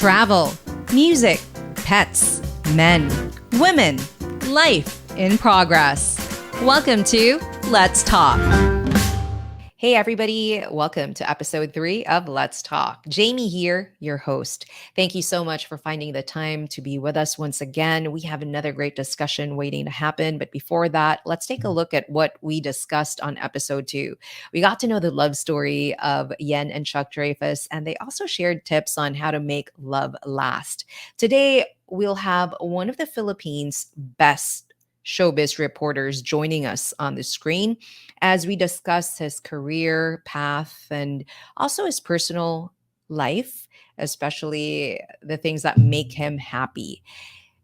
Travel, music, pets, men, women, life in progress. Welcome to Let's Talk. Hey everybody, welcome to episode 3 of Let's Talk. Jamie here, your host. Thank you so much for finding the time to be with us once again. We have another great discussion waiting to happen, but before that, let's take a look at what we discussed on episode 2. We got to know the love story of Yen and Chuck Dreyfus, and they also shared tips on how to make love last. Today, we'll have one of the Philippines' best showbiz reporters joining us on the screen as we discuss his career path and also his personal life, especially the things that make him happy.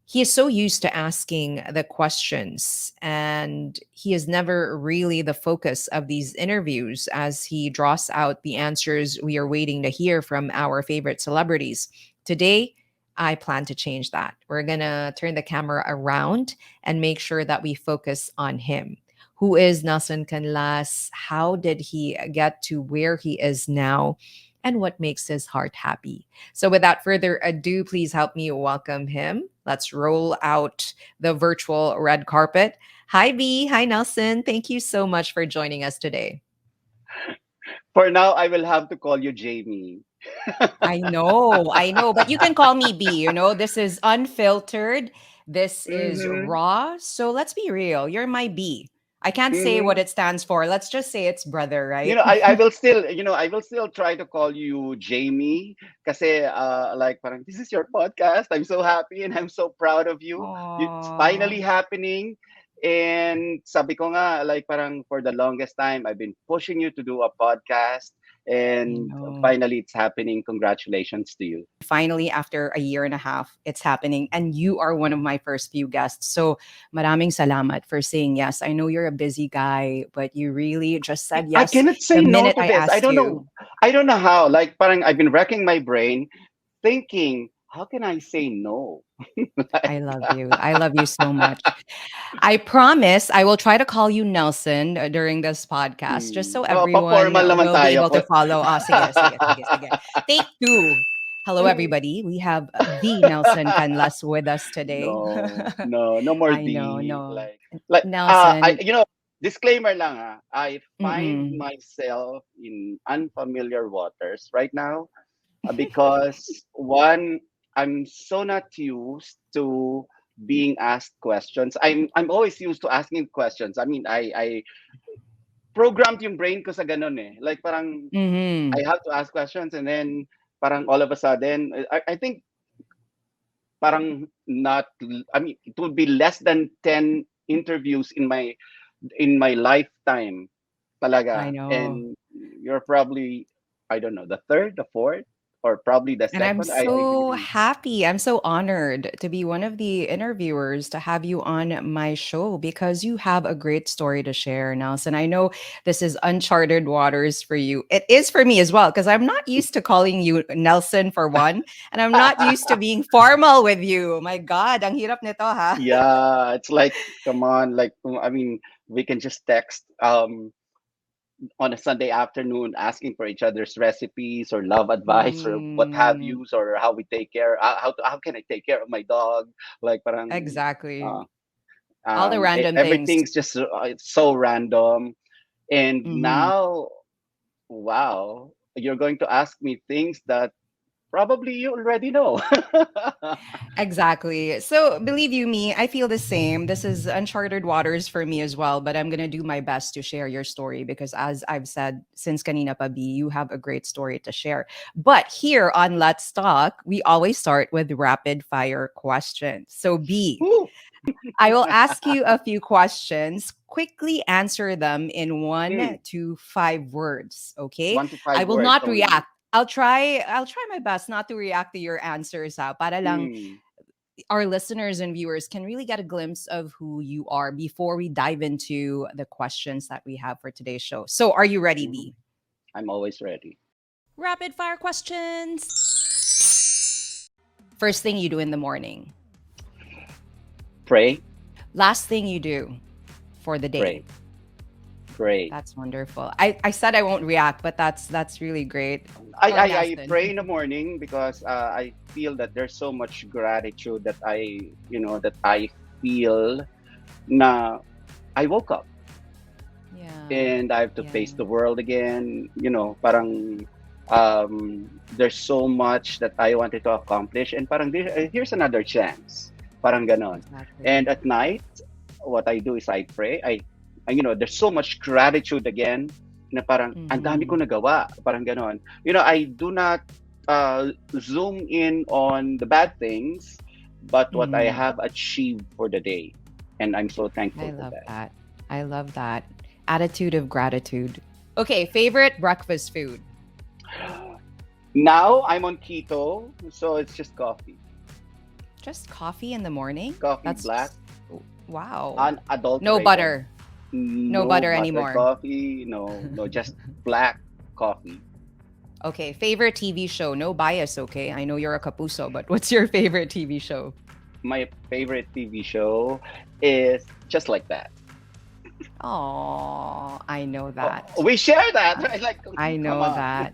He is so used to asking the questions, and he is never really the focus of these interviews as he draws out the answers we are waiting to hear from our favorite celebrities. Today, I plan to change that. We're going to turn the camera around and make sure that we focus on him. Who is Nelson Canlas? How did he get to where he is now? And what makes his heart happy? So without further ado, please help me welcome him. Let's roll out the virtual red carpet. Hi, B. Hi, Nelson. Thank you so much for joining us today. For now, I will have to call you Jamie. I know, but you can call me B. This is unfiltered. This is Mm-hmm. raw. So let's be real. You're my B. I can't say what Mm-hmm. it stands for. Let's just say it's brother, You right? know, I will still, I will still try to call you Jamie kasi like parang this is your podcast. I'm so happy and I'm so proud of you. It's Aww. finally happening. And sabi ko nga, like parang for the longest time, I've been pushing you to do a podcast. I And know. finally, it's happening. Congratulations to you. Finally, after a year and a half, it's happening. And you are one of my first few guests. So maraming salamat for saying yes. I know you're a busy guy, but you really just said I yes cannot the say no minute to I this. I asked don't know. you. I don't know how. Like parang I've been wrecking my brain thinking, how can I say no? I Like, love you. I love you so much. I promise I will try to call you Nelson during this podcast just so oh, everyone pa-formal naman will be tayo. able to follow. Sige, sige, sige, sige. Take 2. Hello, everybody. We have the Nelson Canlas with us today. no more I know, D. no. I Nelson, disclaimer lang I find mm-mm. myself in unfamiliar waters right now because one, I'm so not used to being asked questions. I'm always used to asking questions. I mean, I programmed yung brain ko sa ganun eh. Like parang Mm-hmm. I have to ask questions and then parang all of a sudden I think parang not I mean it would be less than 10 interviews in my lifetime I talaga, know. and you're probably, I don't know, the third, the fourth, or probably the And I'm second. I so really. happy. I'm so honored to be one of the interviewers to have you on my show because you have a great story to share, Nelson. I know this is uncharted waters for you. It is for me as well because I'm not used to calling you Nelson for one, and I'm not used to being formal with you. My God, ang hirap nito, ha? Yeah, it's like, come on, like I mean, we can just text on a Sunday afternoon asking for each other's recipes or love advice or what have Mm, you, or how we take care, how can I take care of my dog, like parang uh, exactly. All the random things. everything's just it's so random. And Mhm. now, wow, you're going to ask me things that probably you already know. Exactly. So believe you me, I feel the same. This is uncharted waters for me as well, but I'm gonna do my best to share your story because as I've said since kanina pa B, you have a great story to share. But here on Let's Talk, we always start with rapid fire questions. So B, Woo. I will ask you a few questions. Quickly answer them in Mm, 1 to 5 words. Okay. one to I five will words not only. react. I'll try my best not to react to your answers para lang Mm, our listeners and viewers can really get a glimpse of who you are before we dive into the questions that we have for today's show. So, are you ready, mhm. B? I'm always ready. Rapid fire questions. First thing you do in the morning. Pray, Last thing you do for the day. pray, Great. That's wonderful. I said I won't react, but that's really great. Go on, I Aston. pray in the morning because I feel that there's so much gratitude that that I feel na I woke up Yeah. and I have to Yeah. face the world again. Parang there's so much that I wanted to accomplish, and parang here's another chance. Parang ganon. Exactly. And at night, what I do is I pray. There's so much gratitude again na parang ang dami ko Mm-hmm. nagawa. Parang ganon. I do not zoom in on the bad things, but what I Mm-hmm. have achieved for the day. And I'm so I thankful for love that. that. I love that. Attitude of gratitude. Okay, favorite breakfast food. Now I'm on keto, so it's just coffee. Just coffee in the morning? Coffee That's black, wow. unadulterated. No butter. No No butter butter anymore. coffee. No, just black coffee. Okay, favorite TV show. No bias, okay? I know you're a kapuso, but what's your favorite TV show? My favorite TV show is Just Like That. Oh, I know that. We share that, right? Like, I come know on. that.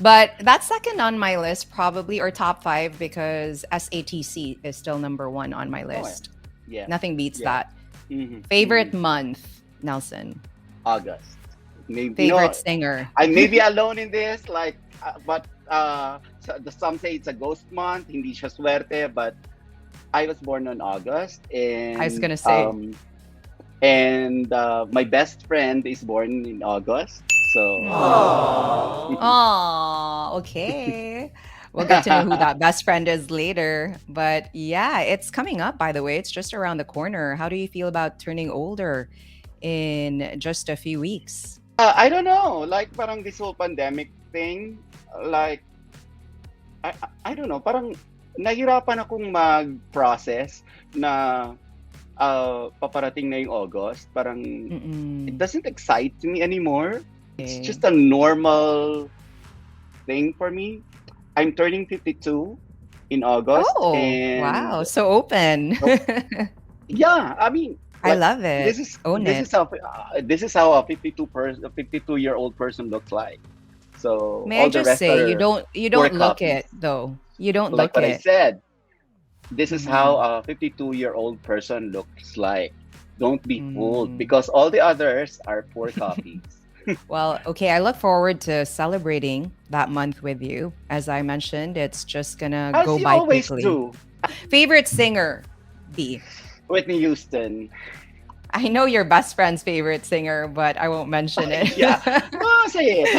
But that's second on my list, probably, or top five, because SATC is still number one on my list. Yeah. Nothing beats Yeah. that. Mhm, Favorite mhm. month, Nelson. August. Maybe Favorite singer. I may be alone in this, but some say it's a ghost month. Hindi siya swerte, but I was born on August, and I was gonna say. My best friend is born in August, so Oh, okay. We'll get to know who that best friend is later. But yeah, it's coming up, by the way. It's just around the corner. How do you feel about turning older in just a few weeks? I don't know, like parang this whole pandemic thing, like I don't know, parang nahirapan akong mag-process na paparating na yung August. Parang it Mm-mm. doesn't excite me anymore. It's Okay. just a normal thing for me. I'm turning 52 in August, Oh, and wow. So open. yeah, I mean, I like, love it. Own this it. is how a 52-year-old person looks like. So May I all the just rest say you are don't poor look copies. it though. You don't Like look what I it. said, this is how Mm, a 52-year-old person looks like. Don't be fooled, mm. because all the others are poor copies. Well, okay, I look forward to celebrating that month with you. As I mentioned, it's just gonna As go you by always quickly. do. Favorite singer, B. Whitney Houston. I know your best friend's favorite singer, but I won't mention it. Yeah. Oh, say it.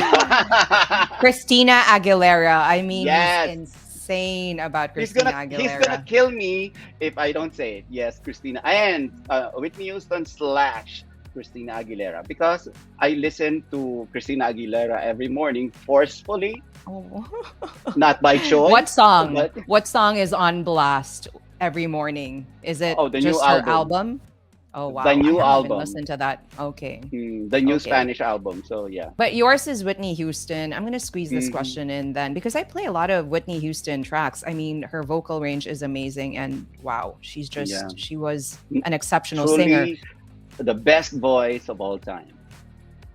Christina Aguilera. I mean, Yes. he's insane about He's Christina gonna Aguilera. kill me if I don't say it. Yes, Christina and Whitney Houston / Christina Aguilera, because I listen to Christina Aguilera every morning forcefully, Oh. not by choice. What song? But What song is on blast every morning? Is it the new just her album, album? Oh wow, the new I haven't even album, listened to that. Okay. the new Okay. Spanish album. So yeah. But yours is Whitney Houston. I'm gonna squeeze this Mhm. question in then because I play a lot of Whitney Houston tracks. I mean, her vocal range is amazing, and wow, Yeah. she was an exceptional singer. Truly the best voice of all time.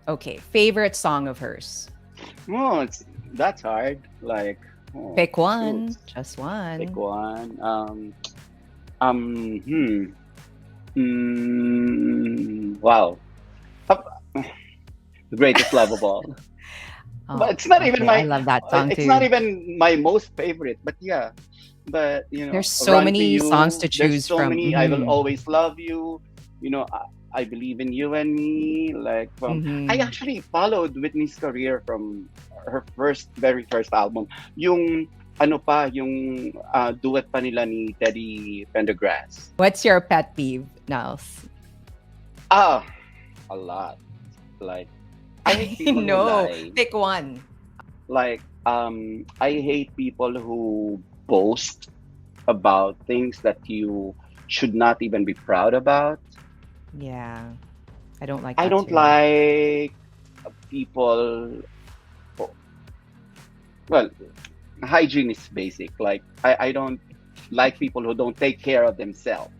Okay, favorite song of hers. Oh, that's hard. Like, Pick one, shoot. just Pick one. one. Wow. The greatest love of all. But Oh, it's not even okay, I love that song it's too. not even my most favorite, but yeah. But There's so Run to many songs You, to there's choose so from. many. I Will Mhm, Always Love You. I Believe in You and Me. Like I mhm. actually followed Whitney's career from her very first album. Yung yung duet pa nila ni Teddy Pendergrass. What's your pet peeve, Nels? Ah, a lot. Like I hate people who No, lie. pick one. Like I hate people who boast about things that you should not even be proud about. Yeah, I don't like I that don't too. like people. Well, hygiene is basic. Like I don't like people who don't take care of themselves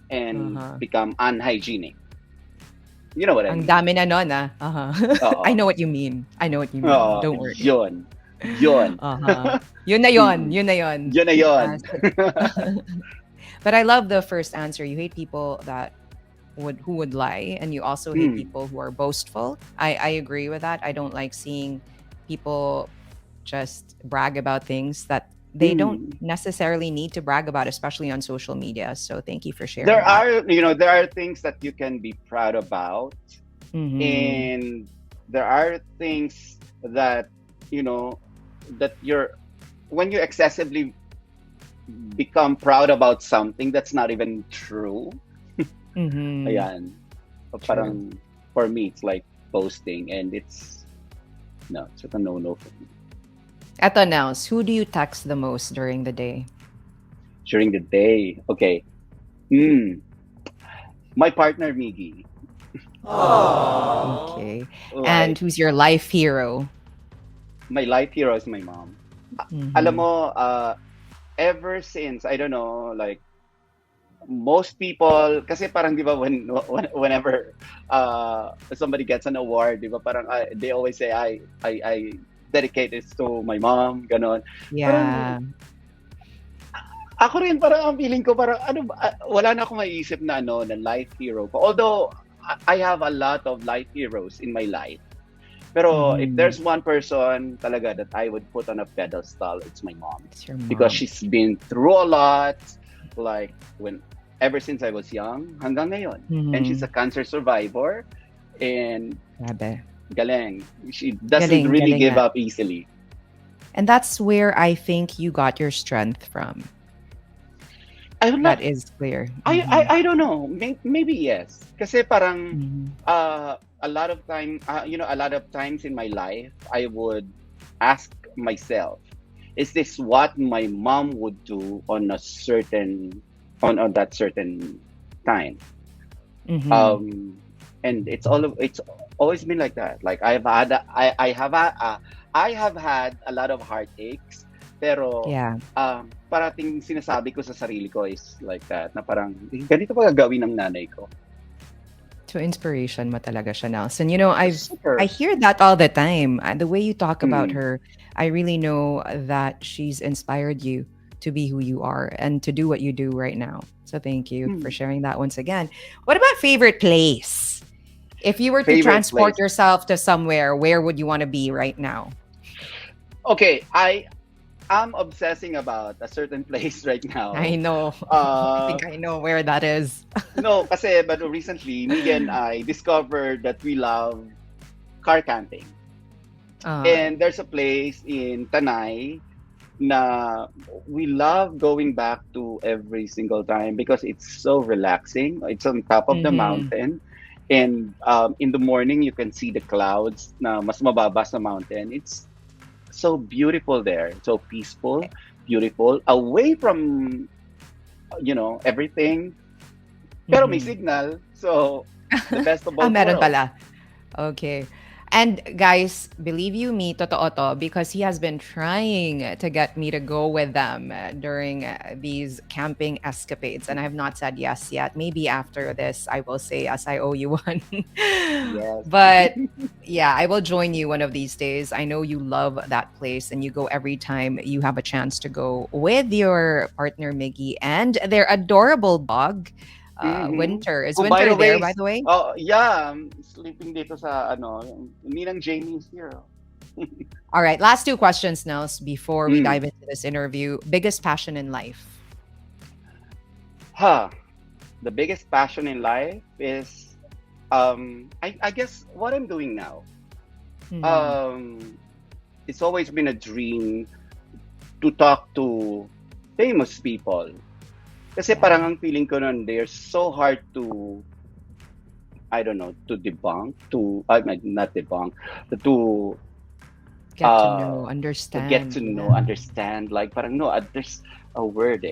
and Uh-huh. become unhygienic. You know what I Ang mean? dami na nun, ah. I Oo. know what you mean. I know what you mean. Oo, Don't worry. yun. Yun. Yun na yun. Mm. Yun na yun. Yun na yun. But I love the first answer. You hate people that who would lie, and you also hate Mm. people who are boastful. I agree with that. I don't like seeing people just brag about things that they don't Mm. necessarily need to brag about, especially on social media. So thank you for There sharing that. are, you know, there are things that you can be proud about, Mhm. and there are things that, you know, that you're when you excessively become proud about something that's not even true. Mhm. Ayan. True. Parang for me it's like posting, and it's a no for me. Eto, Nels, who do you text the most during the day? During the day. Okay. Mm, my partner Miggy. Okay. And Like who's your life hero? my life hero is my mom. Alam Mhm. mo, ever since, I don't know, like most people, kasi parang di ba whenever somebody gets an award, di ba parang they always say I dedicate this to my mom, ganon. Parang Yeah. ako rin, parang ang feeling ko parang wala na akong maiisip na na life hero ko. Although I have a lot of life heroes in my life. Pero if Mhm. there's one person talaga that I would put on a pedestal, it's my mom. It's your Because mom. she's been through a lot, like ever since I was young hanggang ngayon. And she's a Mhm. cancer survivor, and Grabe. galing. She doesn't Galing, really galing give nga. up easily. And that's where I think you got your strength from. I don't know. That is clear. Mhm. I don't know. Maybe yes. Kasi parang Mhm. a lot of times in my life, I would ask myself, is this what my mom would do on on that certain time? Mhm. And it's always been like that. Like I have had a lot of heartaches, pero Yeah. parating sinasabi ko sa sarili ko is like that, na parang ganito pa gagawin ng nanay ko. So inspiration mo talaga siya, Nelson. You know, I Super. hear that all the time. The way you talk about Mm. her, I really know that she's inspired you to be who you are and to do what you do right now. So thank you for Mm. sharing that once again. What about favorite place? If you were to Favorite transport place. yourself to somewhere, where would you want to be right now? Okay, I'm obsessing about a certain place right I now. know. I Uh, think I know where that is. no, kasi but recently, Miguel and I discovered that we love car camping. Uh, And there's a place in Tanay na we love going back to every single time because it's so relaxing. It's on top of the mhm. mountain. And in the morning, you can see the clouds na mas mababa sa mountain. It's so beautiful there. So peaceful, beautiful, away from, everything. Pero may Mhm. signal. So, the best of Ah, both meron worlds. pala. Okay. And guys, believe you me, totoo to, because he has been trying to get me to go with them during these camping escapades, and I have not said yes yet. Maybe after this, I will say yes, I owe you one. Yes. But yeah, I will join you one of these days. I know you love that place, and you go every time you have a chance to go with your partner, Miggy, and their adorable dog, Mm-hmm. Winter. Is Oh, by Winter the there, way, by the way? oh, yeah, I'm sleeping dito sa, yung Ninang Jamie's here. All right, last two questions, Nels, before we Mm. dive into this interview. Biggest passion in life? The biggest passion in life is, I guess what I'm doing now. Mhm. Um, it's always been a dream to talk to famous people. Kasi Yeah. parang ang feeling ko nun, they're so hard to, I don't know, to debunk, I mean, not debunk, to Get to uh, know, to get understand. to know, Yeah. understand. Like parang no, there's a word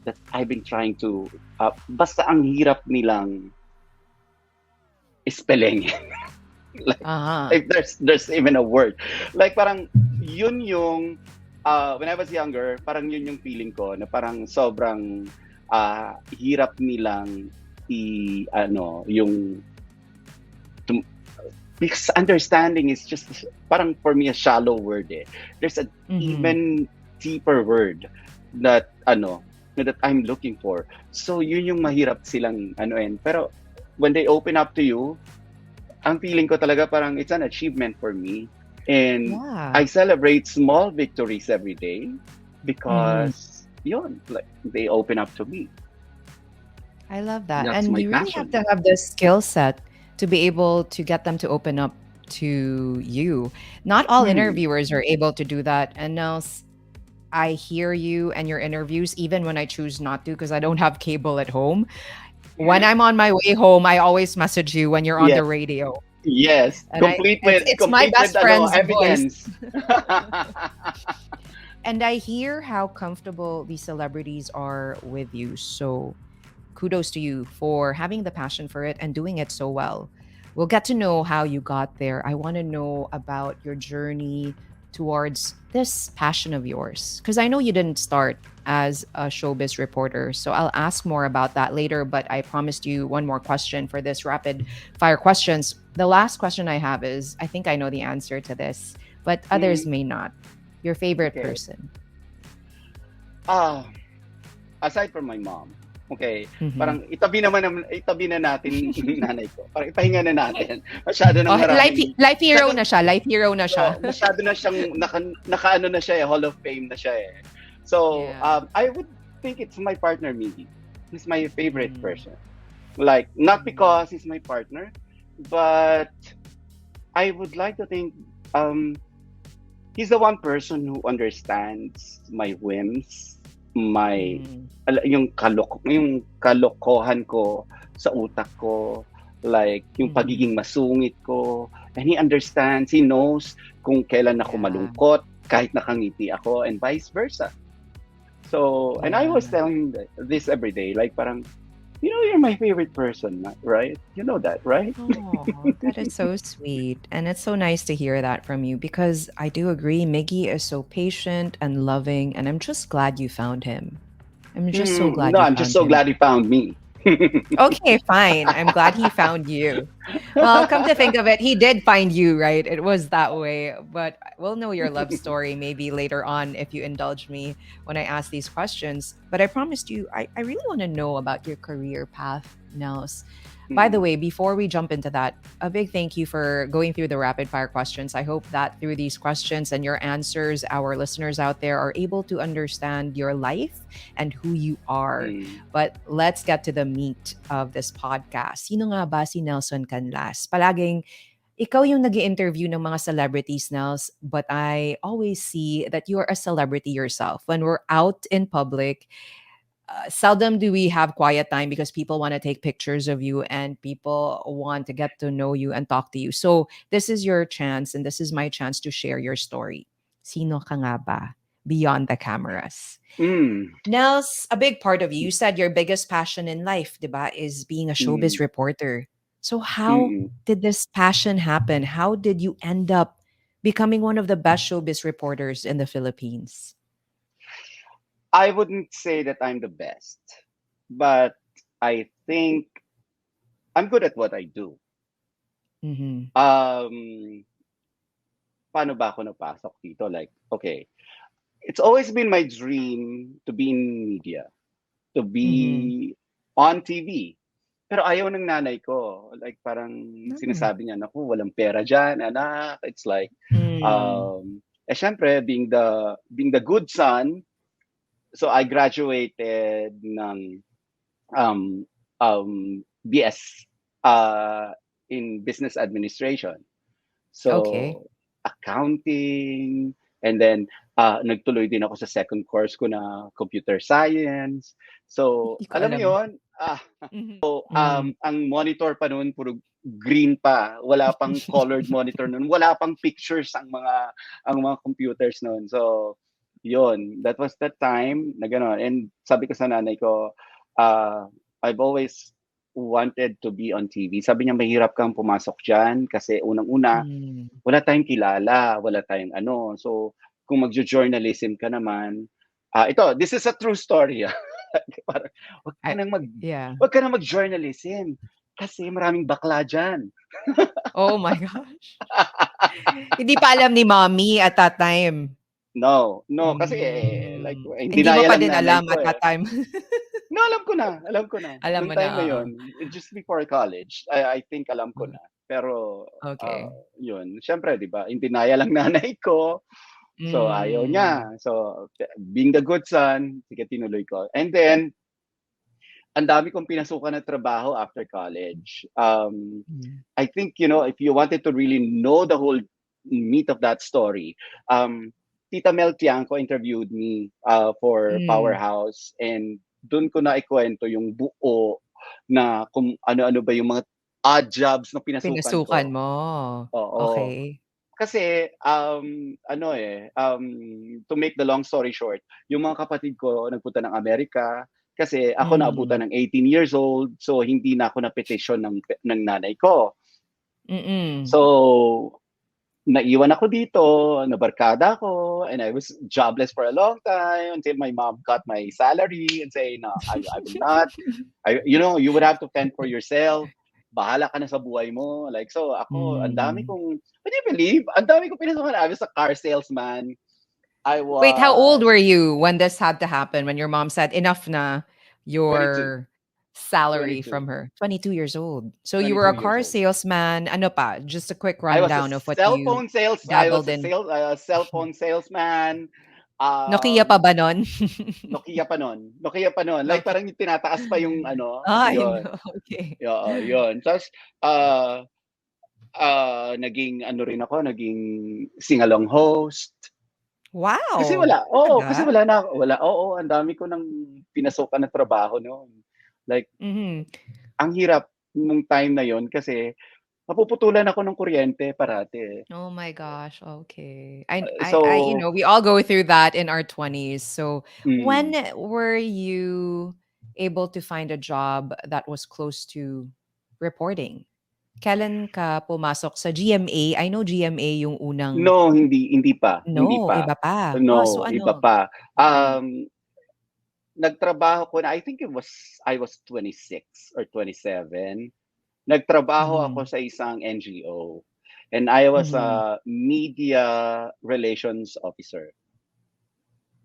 that I've been trying to, basta ang hirap nilang spelling. Like, Uh-huh. if there's even a word. Like parang yun yung, when I was younger, parang yun yung feeling ko na parang sobrang hirap nilang yung because understanding is just parang for me a shallow word eh. There's an Mm-hmm. even deeper word that that I'm looking for. So yun yung mahirap silang pero when they open up to you, ang feeling ko talaga parang it's an achievement for me. And Yeah. I celebrate small victories every day Mm-hmm. because yun, like they open up to me. I love that. That's And my you really have passion. to have the skill set to be able to get them to open up to you. Not all Hmm. interviewers are able to do that. And now I hear you and your interviews, even when I choose not to, because I don't have cable at home. When I'm on my way home, I always message you when you're on Yes, the radio. yes. And I Complete it's with it's my best friend's voice. evidence. And I hear how comfortable these celebrities are with you. So kudos to you for having the passion for it and doing it so well. We'll get to know how you got there. I want to know about your journey towards this passion of yours because I know you didn't start as a showbiz reporter. So I'll ask more about that later, but I promised you one more question for this rapid fire questions. The last question I have is I think I know the answer to this, but others Mm, may not. Your favorite okay. person. Ah, aside from my mom, okay, Mhm. parang itabi na natin yung nanay ko. Parang ipahinga na natin. Masyado ng Oh, maraming life hero masyado na siya, life hero na siya. masyado na siyang nakaano na siya eh, Hall of Fame na siya eh. So, Yeah. I would think it's my partner Miggy. He's my favorite Mm, person. Like not mhm. because he's my partner, but I would like to think um he's the one person who understands my whims, my Mm, yung kalokohan ko sa utak ko, like yung mhm. pagiging masungit ko, and he understands, he knows kung kailan ako Yeah, malungkot kahit nakangiti ako and vice versa. So, and I was yeah. telling him this every day, like parang, you're my favorite person, right? You know that, right? Oh, that is so sweet. And it's so nice to hear that from you because I do agree, Miggy is so patient and loving, and I'm just glad you found him. I'm just so glad No, you I'm just found so him. glad he found me. Okay, fine. I'm glad he found you. Well, come to think of it, he did find you, right? It was that way. But we'll know your love story maybe later on if you indulge me when I ask these questions. But I promised you, I really want to know about your career path, Nels. By the Mm, way, before we jump into that, a big thank you for going through the rapid fire questions. I hope that through these questions and your answers, our listeners out there are able to understand your life and who you are. mm. But let's get to the meat of this podcast. Sino nga ba si Nelson Canlas? Palaging ikaw yung nag interview ng mga celebrities, Nels, but I always see that you're a celebrity yourself. When we're out in public, seldom do we have quiet time because people want to take pictures of you and people want to get to know you and talk to you. So this is your chance and this is my chance to share your story. Sino ka nga ba beyond the cameras? Mm, Nels, a big part of you, you said your biggest passion in life, diba, is being a showbiz mm, reporter. So how mm. did this passion happen? How did you end up becoming one of the best showbiz reporters in the Philippines? I wouldn't say that I'm the best, but I think I'm good at what I do. Mm-hmm. Um, paano ba ako napasok dito? Like, okay, it's always been my dream to be in media, to Mm-hmm. be on TV. Pero ayaw ng nanay ko. Like, parang Mm. sinasabi niya, naku, walang pera dyan, anak. It's like, Mm. syempre, being the good son, so I graduated ng um, BS in business administration. Okay. So, accounting, and then nagtuloy din ako sa second course ko na computer science. So, Hindi ko alam mo alam. yon, Mhm. Mm. ang monitor pa noon puro green pa. Wala pang colored monitor noon. Wala pang pictures ang mga computers noon. So, yon, that was that time na gano'n. And sabi ko sa nanay ko, uh, I've always wanted to be on TV. Sabi niya, mahirap kang pumasok diyan kasi unang-una, Mm. wala tayong kilala, wala tayong ano. So, kung magjo-journalism ka naman, this is a true story. Parang, wag ka I nang mag yeah. wag ka nang mag-journalism kasi maraming bakla diyan. Oh my gosh. Hindi pa alam ni mommy at that time. No, no, kasi like in Hindi mo denial pa lang din nanay alam ko at eh. that time. No, alam ko na. Alam Nung mo na, time na oo. yon, just before college, I think alam ko Hmm, na. Pero, okey. yun, siyempre, di ba, in denial lang nanay ko. So, ayaw Hmm. niya. So, being the good son, sige, tinuloy ko. And then, ang dami kong pinasukan na trabaho after college. Hmm. I think, if you wanted to really know the whole meat of that story, Tita Mel Tiangco interviewed me for Hmm. Powerhouse, and doon ko na ikwento yung buo na kung ano-ano ba yung mga odd jobs na pinasukan Pinasukan ko. mo. Oo. Okey. Kasi, to make the long story short, yung mga kapatid ko nagpunta ng Amerika, kasi ako Hmm. naabutan ng 18 years old, so hindi na ako napetisyon ng nanay ko. Mm. So, naiwan ako dito, nabarkada ako, and I was jobless for a long time until my mom got my salary and say, no, I will not. You would have to fend for yourself. Bahala ka na sa buhay mo. Like, so ako, Hmm. would you believe? Ang dami kong pinasukan. I was a car salesman. I Wait, how old was were you when this had to happen, when your mom said, "Enough na," 22, your salary 22, from her? 22 years old. So you were 22 a years car old. salesman, ano pa? Just a quick I was a rundown of what you I was dabbled a in. cell phone salesman. Nokia pa Um, ba nun? Nokia pa nun. Nokia pa nun. Like Okay. parang yung tinataas pa yung ano, Ay, yun. no, okay. Oo, yun. Tapos, ah, naging ano rin ako, naging sing-along host. Kasi Wow, wala, oo, kasi talaga? oo, ang dami ko ng pinasukan na trabaho noon. Like, Mhm. ang hirap nung time na yon kasi mapuputulan ako ng kuryente parati eh. Oh my gosh, okay. So, We all go through that in our 20s. So, when mm, were you able to find a job that was close to reporting? Kailan ka pumasok sa GMA? I know GMA yung unang no, hindi pa, hindi no, pa. iba pa. Oh, so No, iba ano? pa. Nagtrabaho ko na, I think I was 26 or 27. Nagtrabaho ako Mhm. sa isang NGO, and I was Mhm. a media relations officer.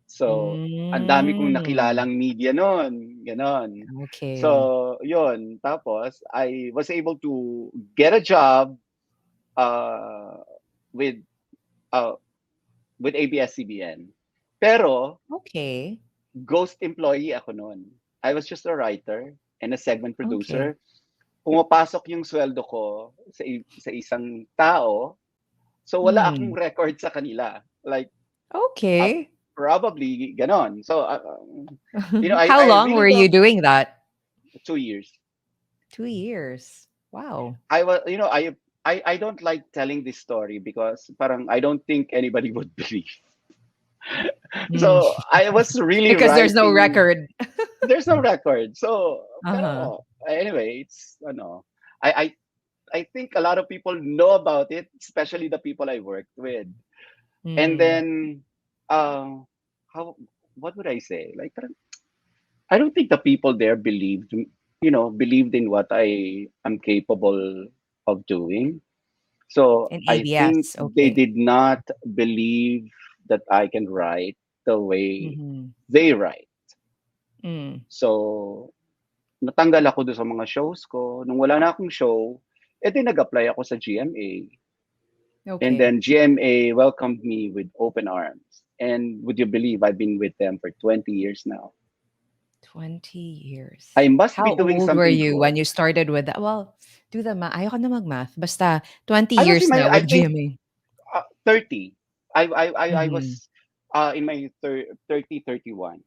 So, ang dami kong Hmm, nakilalang media nun, gano'n. okay. So, yun. Tapos I was able to get a job, uh, with, uh, with ABS-CBN. Pero Okay. ghost employee ako nun. I was just a writer and a segment Okay. producer. Pumapasok yung sweldo ko sa isang tao, so wala akong Mhm. record sa kanila. Like, uh, Okay. probably gano'n. So, I How I long really were you don't. doing that? 2 years. 2 years. Wow. I was, I don't like telling this story because parang I don't think anybody would believe. Mm. So, I was really Because there's no writing. record. There's no record. So, Uh-huh. pero anyway, it's ano, I think a lot of people know about it, especially the people I worked with. And Mm. then, uh, how, what would I say? Like, parang, I don't think the people there believed in what I am capable of doing. So In I think ABS, they okay. did not believe that I can write the way Mhm. they write. Mm. So natanggal ako doon sa mga shows ko. Nung wala na akong show, edi nag-apply ako sa GMA. And Okay. then GMA welcomed me with open arms. And would you believe I've been with them for 20 years now? 20 I years. must be How doing old were something you when good. you started with that? Well, do the math. Ayoko na mag-math. Basta 20 I was in years my, na I with think, GMA. 30. I Mhm. was in my 30, 31.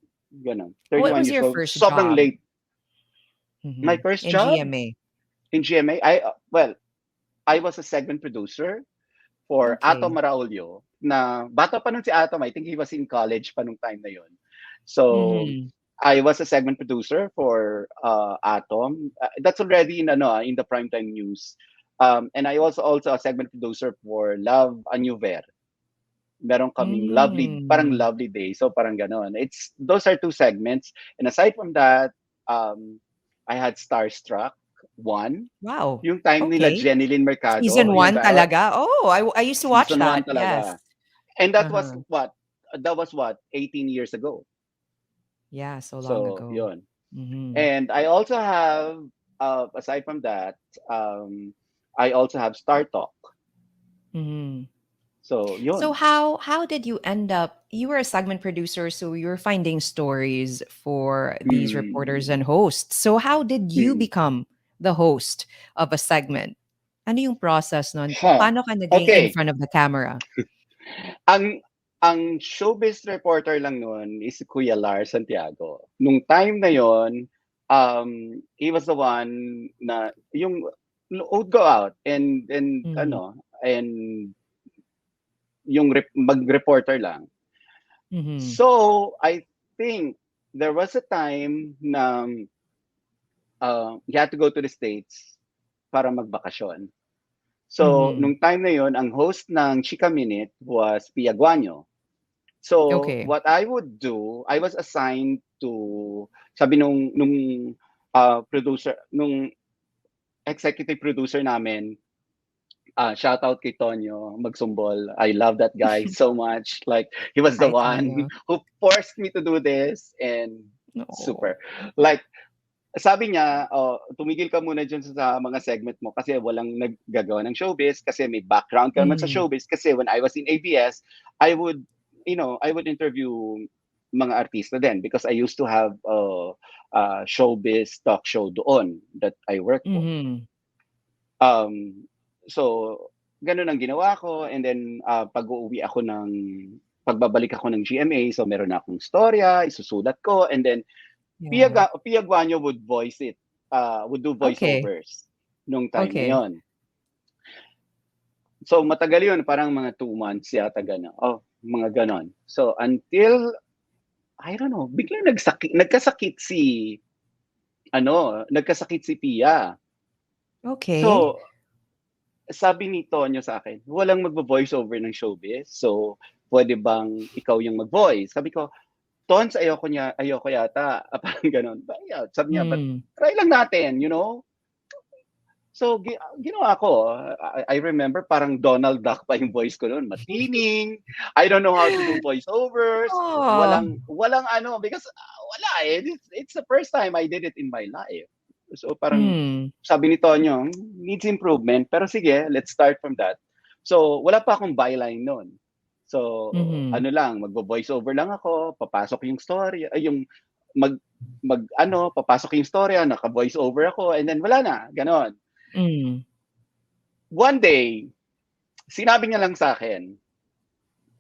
Ganon. What 31 was years your old. first Sobrang job? late. My Mhm. first In job GMA? in GMA, I was a segment producer for Atom Okay. Maraulio. Na bata pa nun si Atom. I think he was in college pa nung time na yun. So, Mhm. I was a segment producer for Atom. That's already in the primetime news. And I was also a segment producer for Love a New Ver. Meron kaming parang Hmm. lovely day. So parang ganon. Those are two segments. And aside from that, um, I had Starstruck 1. Wow. Yung time nila Okay. Jenilyn Mercado, Season yung 1 talaga? Oh, I used to watch season 1 that. Yes. talaga. And that was Uh-huh. what? That was what? 18 years ago. Yeah, so long So, ago. yun. Mm-hmm. And I also have, aside from that, I also have Star Talk. Mm-hmm. So, So yun. how did you end up? You were a segment producer, so you're finding stories for these reporters Mm, and hosts. So how did you mm. become the host of a segment? Ano yung process nun? Huh. Paano ka naging in Okay. front of the camera? Ang ang showbiz reporter lang noon is si Kuya Lars Santiago. Nung time na yon, he was the one na yung would go out and Mm-hmm. ano and yung mag-reporter lang. Mm-hmm. So I think there was a time na he had to go to the States para magbakasyon. So Mm-hmm. nung time na yon, ang host ng Chika Minute was Pia Guanyo. So Okay. what I would do, I was assigned to sabi nung producer, nung executive producer namin, shout out kay Tonyo Magsumbol. I love that guy so much. Like he was the Hi, one Tonyo. who forced me to do this and No. super. Like sabi niya, oh, tumigil ka muna dyan sa mga segment mo kasi walang naggagawa ng showbiz kasi may background ka naman sa Mm-hmm. showbiz kasi when I was in ABS, I would, I would interview mga artista din because I used to have a showbiz talk show doon that I worked for. Mm-hmm. Um, so, ganun ang ginawa ko and then pag-uuwi ako pagbabalik ako ng GMA, so meron na akong storya, isusulat ko and then Yeah. Pia Guanyo would voice it, would do Okay. voiceovers nung time na Okay. yon. So matagal yun, parang mga 2 months yata gano'n. Oh, mga ganon. So until, I don't know, biglang nagkasakit si Pia. Okay. So sabi ni Tonyo sa akin, walang magvo-voiceover ng showbiz. So pwede bang ikaw yung mag-voice? Sabi ko, Tons, ayoko yata. Parang gano'n. Yeah, sabi niya, but Mm. try lang natin, So, ginawa ko. I remember parang Donald Duck pa yung voice ko noon. Matining. I don't know how to do voiceovers. Oh. Walang ano, because wala eh. It's the first time I did it in my life. So, parang Mm. sabi ni Tonyo, needs improvement. Pero sige, let's start from that. So, wala pa akong byline noon. So, Mhm. ano lang, magvo-voice over lang ako, papasok yung story, ay yung mag papasok yung storya, naka-voice over ako, and then wala na, ganon. Mm. One day, sinabi niya lang sa akin,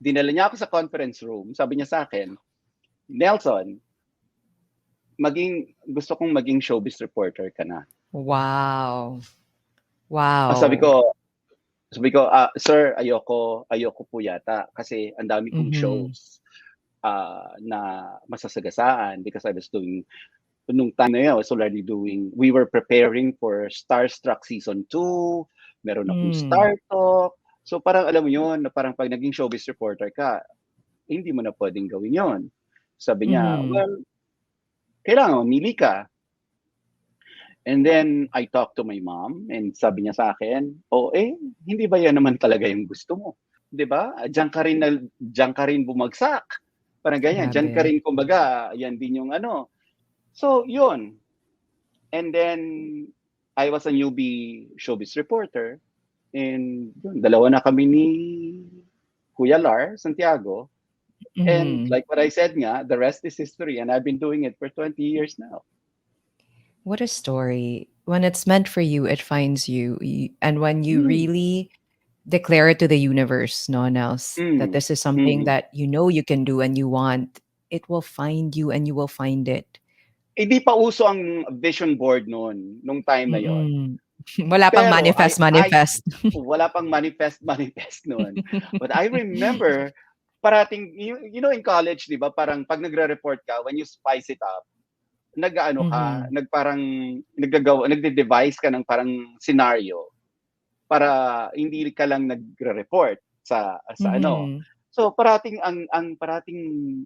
dinala niya ako sa conference room, sabi niya sa akin, Nelson, gusto kong maging showbiz reporter ka na. Wow. Sabi Wow. ko, sir, ayoko po yata kasi ang dami kong Mhm. shows na masasagasaan because I was doing nung time na yun, I was already we were preparing for Starstruck Season 2, meron akong Mm. Star Talk. So parang alam mo yun, na parang pag naging showbiz reporter ka, hindi mo na pwedeng gawin yon. Sabi niya, Mhm. well, kailangan mamili ka. And then I talked to my mom and sabi niya sa akin, hindi ba yan naman talaga yung gusto mo? 'Di ba? Diyan ka rin bumagsak. Parang ganyan, diyan ka Grabe. rin kumbaga, yan din yung ano. So, yun. And then I was a newbie showbiz reporter and yun, dalawa na kami ni Kuya Lar Santiago. And Mhm. like what I said nga, the rest is history and I've been doing it for 20 years now. What a story. When it's meant for you, it finds you. And when you Mm, really declare it to the universe, no one else, that mm, this is something mm. that you know you can do and you want, it will find you and you will find it. Hindi pa uso ang vision board noon, nung time na yon. Mm. Wala pang Pero manifest, I manifest. wala pang manifest noon. But I remember parating in college, 'di ba, parang pag nagre-report ka, when you spice it up, nag-aano ka, Mhm. nagde-devise ka ng parang scenario para hindi ka lang nagre-report sa ano. Mhm. So parating ang parating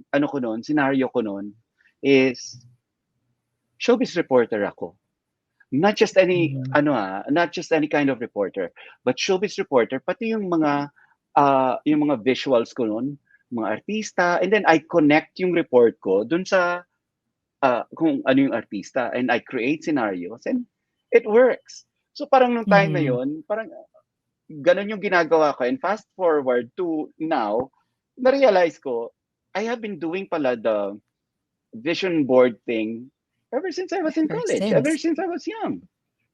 ano ko noon, scenario ko noon is showbiz reporter ako. Not just any Mhm. ano not just any kind of reporter, but showbiz reporter, pati yung mga visuals ko nun, mga artista, and then I connect yung report ko dun sa kung ano yung artista, and I create scenarios, and it works. So parang nung time na Mhm. yon, parang ganun yung ginagawa ko, and fast forward to now, na-realize ko, I have been doing pala the vision board thing ever since I was in Ever college, ever since. since I was young.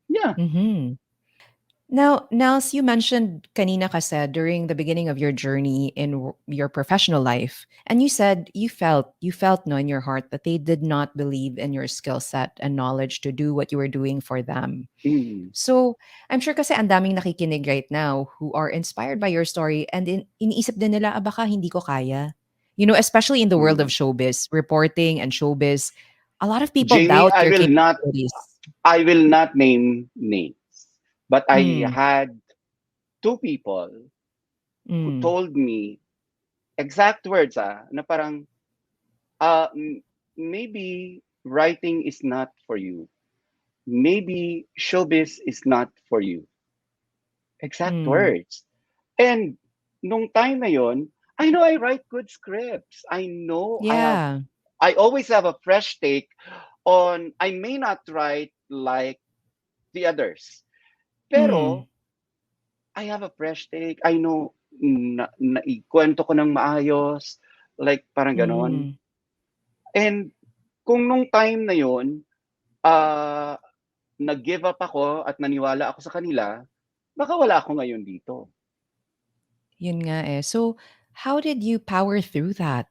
Yeah. Mhm. Now, as you mentioned kanina kasi during the beginning of your journey in your professional life, and you said you felt no in your heart that they did not believe in your skill set and knowledge to do what you were doing for them. Mm, So, I'm sure kasi ang daming nakikinig right now who are inspired by your story and iniisip din nila, baka hindi ko kaya. Especially in the world of mm. showbiz, reporting and showbiz, a lot of people Jamie, doubt your capabilities. I will not name names, but I Mm, had two people who mm, told me exact words na parang m- maybe writing is not for you. Maybe showbiz is not for you. Exact mm. words. And nung time na yon, I know I write good scripts. I know Yeah. I always have a fresh take on, I may not write like the others. Mm, Pero I have a fresh take. I know na ikwento ko ng maayos, like parang ganon. mhm. And kung nung time na yon, ah nag-give up ako at naniwala ako sa kanila, baka wala ako ngayon dito. Yun nga eh. So, how did you power through that?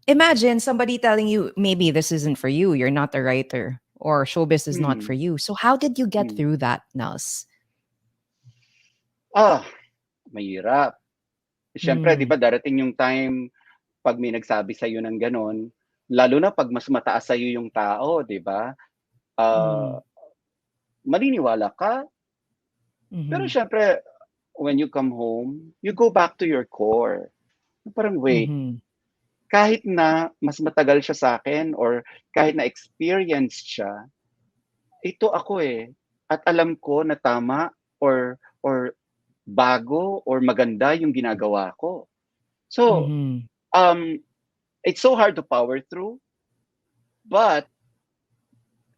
Imagine somebody telling you, maybe this isn't for you, you're not a writer, or showbiz is not for Hmm, you. So, how did you get hmm. through that, Nels? Ah, mahirap. Siyempre, 'di Mm, ba darating yung time 'pag may nagsabi sa'yo ng gano'n, lalo na 'pag mas mataas sa'yo yung tao, 'di ba? Ah, mm, maniniwala ka, pero mhm, siyempre when you come home, you go back to your core. Parang, wait, mhm, kahit na mas matagal siya sa'kin or kahit na experienced siya, ito ako, eh, at alam ko na tama or bago or maganda yung ginagawa ko. So, mhm, um, it's so hard to power through, but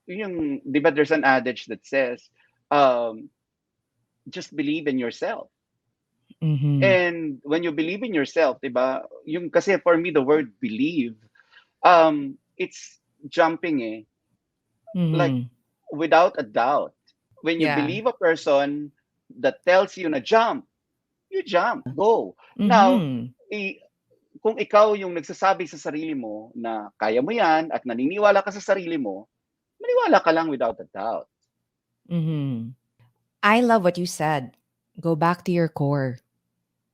yung 'di ba there's an adage that says, um, just believe in yourself. mhm, And when you believe in yourself, 'di ba? Yung kasi for me the word believe, it's jumping like mhm. without a doubt. When you Yeah. believe a person that tells you na jump, you jump, go. Now, Mhm. i- kung ikaw yung nagsasabi sa sarili mo na kaya mo yan at naniniwala ka sa sarili mo, maniwala ka lang without a doubt. Mhm. I love what you said. Go back to your core.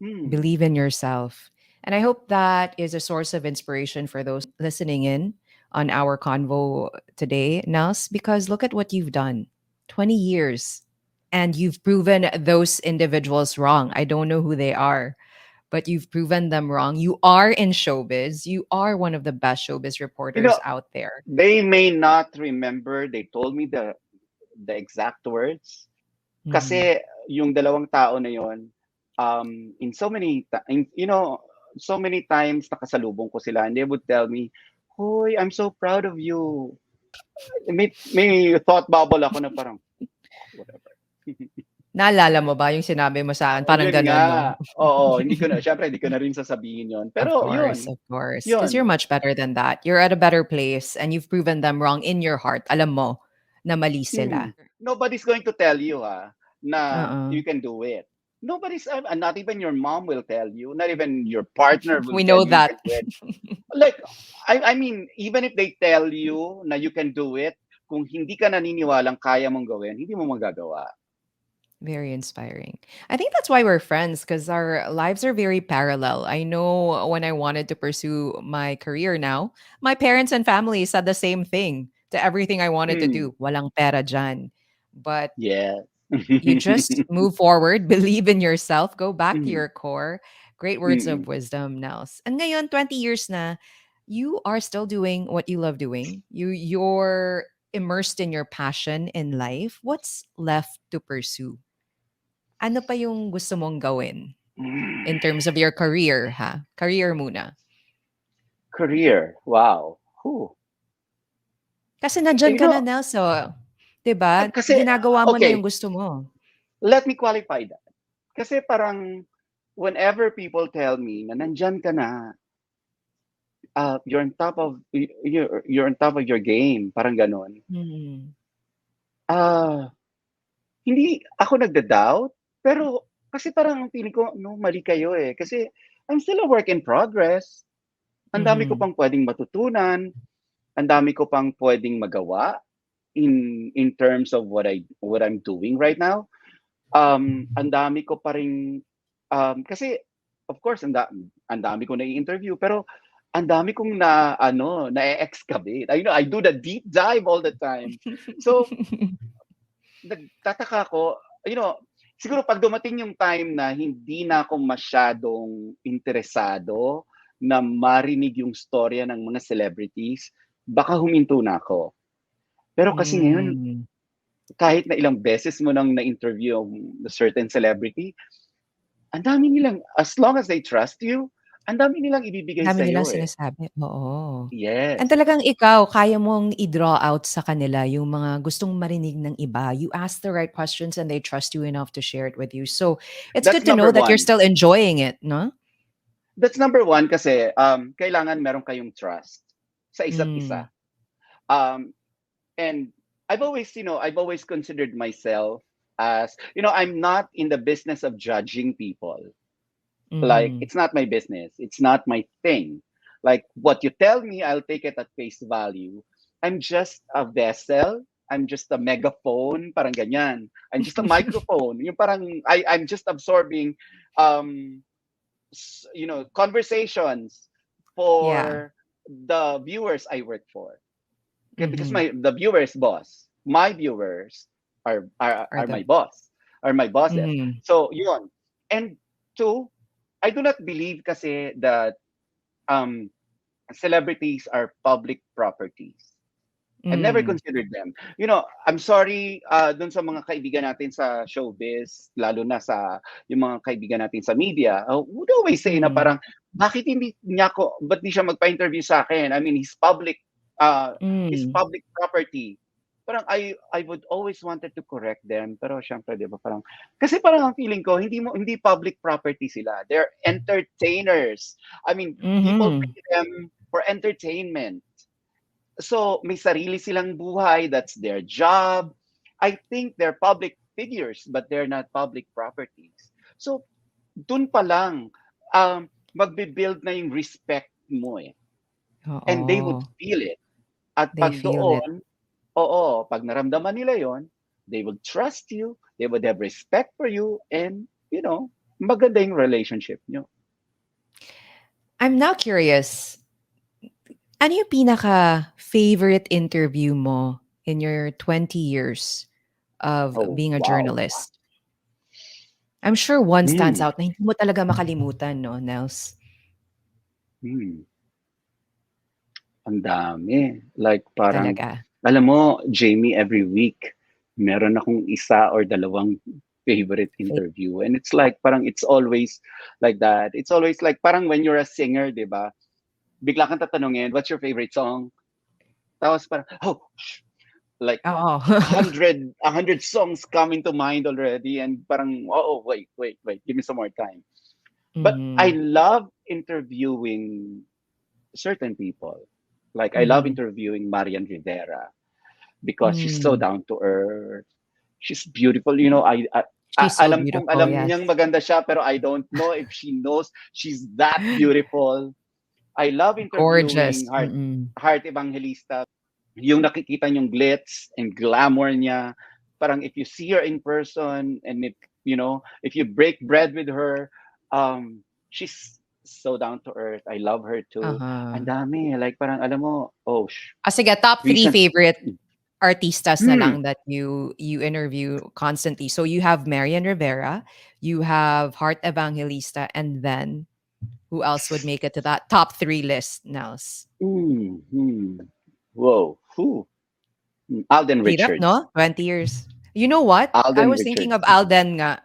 Hmm. Believe in yourself. And I hope that is a source of inspiration for those listening in on our convo today, Nels, because look at what you've done. 20 years. And you've proven those individuals wrong. I don't know who they are, but you've proven them wrong. You are in showbiz. You are one of the best showbiz You reporters know, out there. they may not remember, they told me the exact words. Mhm. Kasi yung dalawang tao na yon, in so many, so many times nakasalubong ko sila and they would tell me, Hoy, I'm so proud of you. May thought bubble ako na parang, whatever. Naalala mo ba yung sinabi mo sa akin? Parang Yun ganun, no? nga. Oo, syempre hindi ko na rin sasabihin yon. Pero yun, Of course. Because you're yun. much better than that. You're at a better place and you've proven them wrong in your heart. Alam mo na mali Hmm. sila. Nobody's going to tell you na Oo. you can do it. Not even your mom will tell you, not even your partner will We tell know you you that. can do it. Like, I mean, even if they tell you na you can do it, kung hindi ka naniniwalang kaya mong gawin, hindi mo magagawa. Very inspiring. I think that's why we're friends because our lives are very parallel. I know when I wanted to pursue my career now, my parents and family said the same thing to everything I wanted to Hmm. do. Walang pera dyan. But Yes. you just move forward, believe in yourself, go back to Mm, your core. Great words mm, of wisdom, Nels. And ngayon, 20 years na, you are still doing what you love doing. You're immersed in your passion in life, what's left to pursue? Ano pa yung gusto mong gawin Mm, in terms of your career, ha? Career muna. career. Wow. Whew. Kasi nandiyan You ka na, know, Nelson. 'Di ba? kasi, Ginagawa mo na yung okay, gusto mo. let me qualify that. Kasi parang, whenever people tell me na nandyan ka na, you're on top of, you're on top of your game, parang ganon. Mm. Ah, hindi ako nagda-doubt, pero kasi parang ang feeling ko, no, mali kayo eh. Kasi I'm still a work in progress. Ang dami ko Mhm. pang pwedeng matutunan, ang dami ko pang pwedeng magawa in terms of what I'm doing right now. Ang dami ko pa ring kasi of course ang dami ko nai-interview pero ang dami kong na-excavate. I know I do the deep dive all the time. So nagtataka ako, siguro pag dumating yung time na hindi na ako masyadong interesado na marinig yung storya ng mga celebrities, baka huminto na ako. Pero kasi ngayon, Hmm. kahit na ilang beses mo nang na-interview yung certain celebrity, ang dami nilang, as long as they trust you, ang dami nilang ibibigay Dami nilang sa'yo eh. sinasabi, oo. And Yes. talagang ikaw, kaya mong i-draw out sa kanila yung mga gustong marinig ng iba. You ask the right questions and they trust you enough to share it with you. So, it's That's good to know number that you're one. still enjoying it, no? That's number one kasi kailangan meron kayong trust sa isa't Mm. isa. Um, and I've always considered myself as, I'm not in the business of judging people. Like, Mhm. it's not my business. It's not my thing. Like, what you tell me, I'll take it at face value. I'm just a vessel. I'm just a megaphone, parang ganyan. I'm just a microphone. Yung parang, I'm just absorbing, um, conversations Yeah. for the viewers I work for. Okay, because Mhm. the viewers boss, my viewers Are are the my boss, are my bosses. mhm. So yun. And two, I do not believe kasi that um celebrities are public properties. I've never Mm. considered them. I'm sorry dun sa mga kaibigan natin sa showbiz, lalo na sa yung mga kaibigan natin sa media, would always say na Mm. parang, ba't di siya magpa-interview sa akin? I mean, he's Mm. public property. Parang I would always wanted to correct them, pero syempre, di ba, parang, kasi parang ang feeling ko, hindi public property sila. They're entertainers. I mean, people Mhm. pay them for entertainment. So, may sarili silang buhay. That's their job. I think they're public figures, but they're not public properties. So, dun pa lang, magbe-build na yung respect mo eh. And they would Oo. feel it. At They pag feel it. doon, oo, pag naramdaman nila yon, they will trust you, they would have respect for you, and, maganda yung relationship nyo. I'm now curious. Ano yung pinaka-favorite interview mo in your 20 years of Oh, being a wow. journalist? I'm sure one stands Hmm. out na hindi mo talaga makalimutan, no, Nels? Hmm. Ang dami. Like parang, Talaga. alam mo, Jamie, every week, meron akong isa or dalawang favorite Fa interview. And it's like, parang it's always like that. It's always like, parang when you're a singer, di ba? Bigla kang tatanungin, what's your favorite song? Tapos parang, like, Oo. a hundred songs coming to mind already. And parang, wait, give me some more time. But I Mhm. love interviewing certain people. Like I love Mhm. interviewing Marian Rivera because she's so Hmm. down to earth. She's beautiful. She's so Alam kong beautiful, alam niyang yes. maganda siya, pero I don't know if she knows she's that beautiful. I love interviewing Gorgeous. Mm. Heart Evangelista. Yung nakikita niyong glitz and glamour niya. Parang if you see her in person and if you break bread with her, she's so down to earth. I love her too. Ang Uh-huh. dami. Like parang alam mo, Sige, top 3 recent. favorite artistas na Hmm. lang that you interview constantly. So you have Marian Rivera, you have Heart Evangelista, and then who else would make it to that top 3 list, Nels? Hmm. Hmm. Whoa. Whew. Alden Hirap, Richards. no? 20 years. You know what? I Alden was thinking of Richards. Alden nga.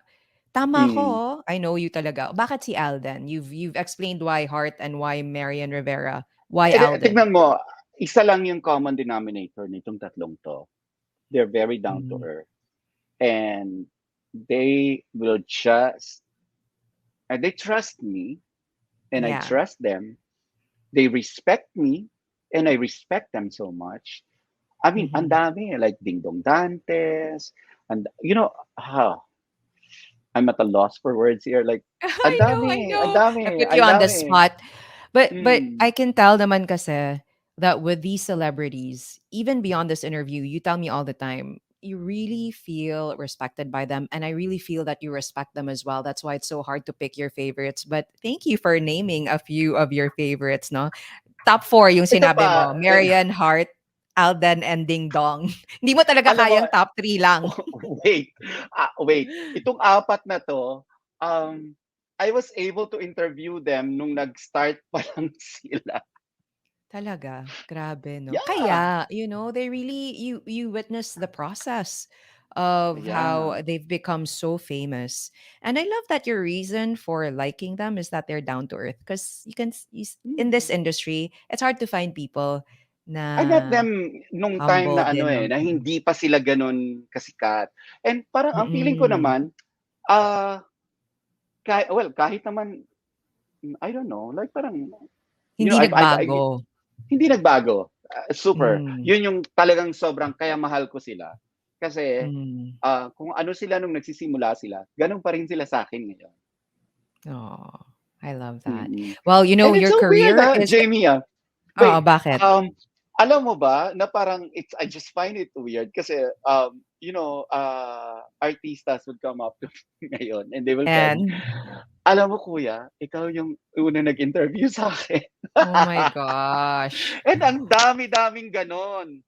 Tama ko, Mm. oh. I know you talaga. Bakit si Alden? You've explained why Hart and why Marian Rivera. Why Alden? Tignan mo, isa lang yung common denominator nitong tatlong to. They're very down to Mm, earth. And they will just, and they trust me, and I yeah. trust them. They respect me, and I respect them so much. I mean, ang Mhm. dami, like Ding Dong Dantes, and I'm at a loss for words here. Like, ang I dami, ang know. I dami, put you ang on the dami. spot. But Mm, I can tell naman kasi that with these celebrities, even beyond this interview, you tell me all the time, you really feel respected by them. And I really feel that you respect them as well. That's why it's so hard to pick your favorites. But thank you for naming a few of your favorites, no? Top four yung ito sinabi pa, mo. Marian, Hart, Alden, and Ding Dong. Hindi mo talaga alam mo, kayang top three lang. wait, wait. Itong apat na to, um, I was able to interview them nung nag-start pa lang sila. Talaga, grabe 'no. Yeah, Kaya, they really you witness the process of yeah. how they've become so famous. And I love that your reason for liking them is that they're down to earth because in this Mm. industry, it's hard to find people I met na them nung time humble na ano din eh, 'no. na hindi pa sila ganun kasikat. And parang ang feeling ko Mm. naman, ah, kahit naman, I don't know, like parang, Hindi I nagbago. hindi nagbago. Super. Hmm, Yun yung talagang sobrang kaya mahal ko sila. Kasi hmm. kung ano sila nung nagsisimula sila, ganun pa rin sila sa akin ngayon. Oh, I love that. Mm. Well, And it's your so weird, career is Jamie, oo, Wait, bakit? alam mo ba na parang I just find it weird kasi artistas would come up to me ngayon and they will tell me, And alam mo kuya, ikaw yung unang nag-interview sa akin. oh my gosh. And ang dami-daming ganon.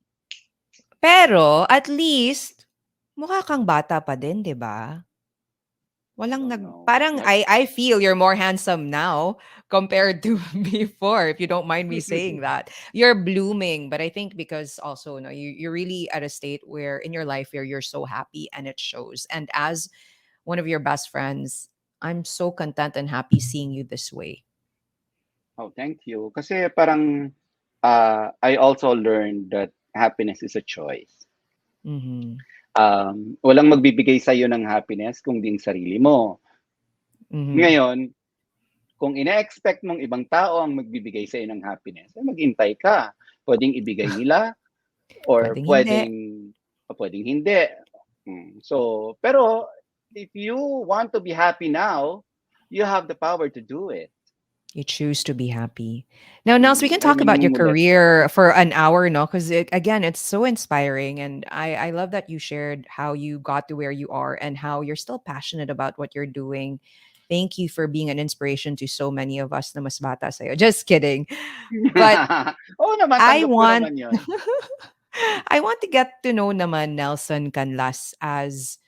Pero at least mukha kang bata pa din, 'di ba? I Walang don't know. parang I feel you're more handsome now compared to before, if you don't mind me saying that. You're blooming, but I think because also no, you're really at a state where in your life where you're so happy and it shows. And as one of your best friends, I'm so content and happy seeing you this way. Oh, thank you. Kasi parang I also learned that happiness is a choice. Mhm. Walang magbibigay sa iyo ng happiness kung di ang sarili mo. Mhm. Ngayon, kung ine-expect mong ibang tao ang magbibigay sa iyo ng happiness, eh maghintay ka. Pwedeng ibigay nila or Puwedeng hindi. pwedeng hindi. So, pero if you want to be happy now, you have the power to do it. You choose to be happy. Now, Nels, we can Ay, talk about your namumulat. career for an hour, no? Because again, it's so inspiring, and I love that you shared how you got to where you are and how you're still passionate about what you're doing. Thank you for being an inspiration to so many of us na mas bata sa'yo. Just kidding. But Oo naman, I tanggap ko want naman yon. I want to get to know naman Nelson Canlas as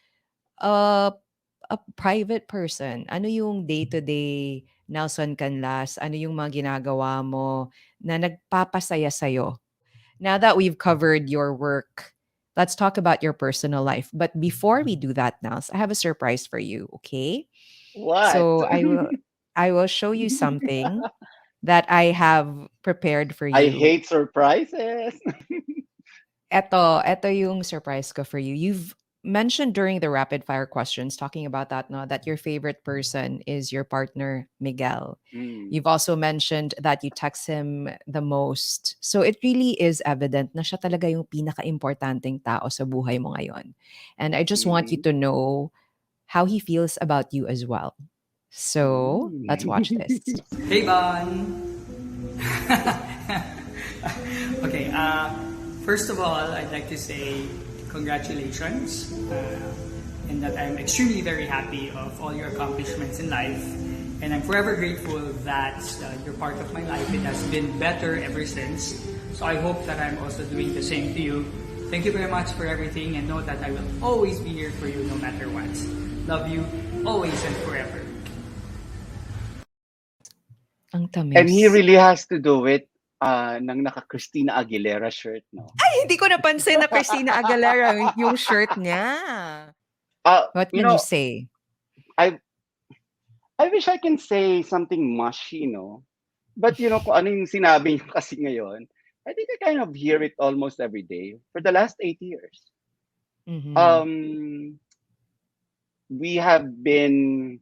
a a private person. Ano yung day-to-day Nelson Canlas? Ano yung mga ginagawa mo na nagpapasaya sa'yo? Now that we've covered your work, let's talk about your personal life. But before we do that, Nels, I have a surprise for you, okay? What? So I will show you something that I have prepared for I you. hate surprises. Eto yung surprise ko for you. You've mentioned during the rapid fire questions, talking about that, no, that your favorite person is your partner, Miguel. Mm, You've also mentioned that you text him the most. So it really is evident na siya talaga yung pinaka-importanting tao sa buhay mo ngayon. And I just want you mhm. to know how he feels about you as well. So let's watch this. Hey, Bon! Okay, first of all, I'd like to say congratulations and that I'm extremely very happy of all your accomplishments in life. And I'm forever grateful that you're part of my life. It has been better ever since. So I hope that I'm also doing the same to you. Thank you very much for everything and know that I will always be here for you no matter what. Love you always and forever. Ang And he tamis. really has to do it ng naka-Christina Aguilera shirt, no? Ay, hindi ko napansin na Christina Aguilera yung shirt niya. What You can you know, say? I I wish I can say something mushy, no? But kung ano yung sinabi niyo kasi ngayon, I think I kind of hear it almost every day for the last 8 years. Mhm. Um, we have been,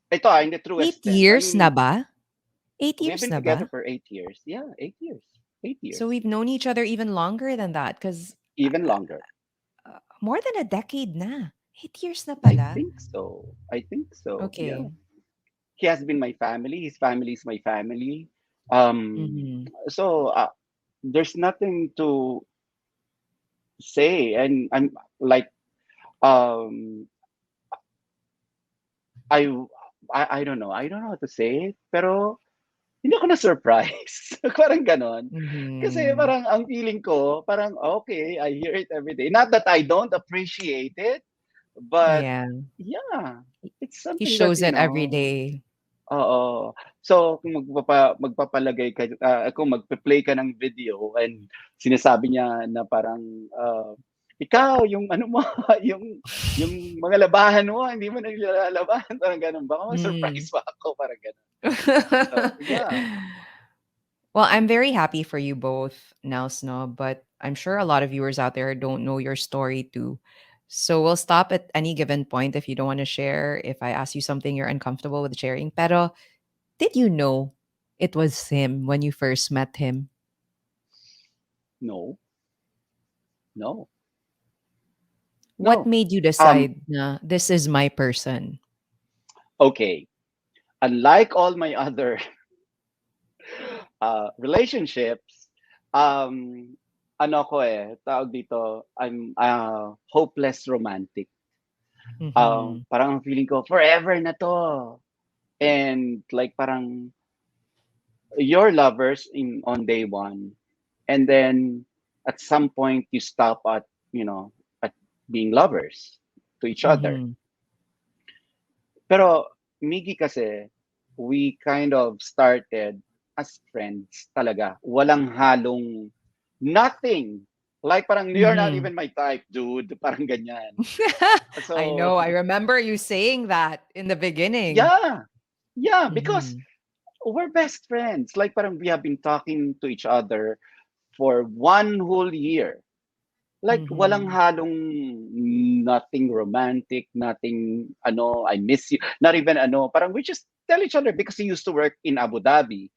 ito in the truest Eight sense. I years na mean, ba? Eight we've years been na together ba? for 8 years. Yeah, 8 years. 8 years. So we've known each other even longer than that because Even longer. more than a decade na. 8 years na I pala. think so. I think so. Yeah. Okay. He has been my family. His family is my family. Um, Mhm. so there's nothing to say, and I'm like, um, I, I don't know. I don't know how to say it, pero hindi ako na-surprise. Parang ganon. Kasi Mhm. parang ang feeling ko, parang okay, I hear it every day. Not that I don't appreciate it, but Yeah. yeah, it's He something that, shows it every day. oo. So, kung magpapalagay ka, kung magpe-play ka ng video and sinasabi niya na parang, ikaw yung ano mo, yung yung mga labahan mo hindi mo na nilalaban, parang gano'n. Baka Mm. ma-surprise pa ako, parang gano'n. So, yeah. Well, I'm very happy for you both, Nelsno, but I'm sure a lot of viewers out there don't know your story too. So we'll stop at any given point if you don't want to share. If I ask you something you're uncomfortable with sharing. Pero did you know it was him when you first met him? No, no, What no. made you Um, decide na this is my person? okay. Unlike all my other relationships, um, ano ko tawag dito, I'm hopeless romantic. Mhm. Parang ang feeling ko, forever na to. And like parang you're lovers in on day one, and then at some point you stop at being lovers to each other. Mhm. Pero Miggy kasi, we kind of started as friends talaga. Walang halong nothing. Like parang you're not Mhm. even my type, dude. Parang ganyan. I So, know. I remember you saying that in the beginning. yeah. Yeah, because Mhm. we're best friends. Like parang we have been talking to each other for one whole year. Like walang Mhm. halong nothing romantic, nothing I miss you. Not even parang we just tell each other because he used to work in Abu Dhabi.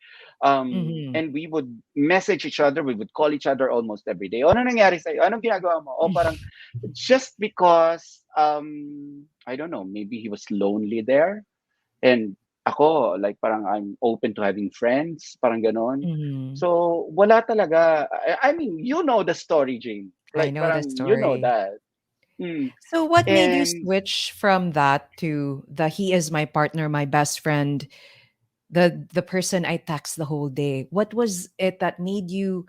Mhm. And we would message each other, we would call each other almost every day. Ano nangyari sa'yo? Anong ginagawa mo? O parang just because I don't know, maybe he was lonely there. And ako, like parang I'm open to having friends, parang ganon. Mhm. So, wala talaga. I mean, you know the story, Jane. I Like know the parang you know story. that. Mm. So what made you And switch from that to the he is my partner, my best friend, the person I text the whole day? What was it that made you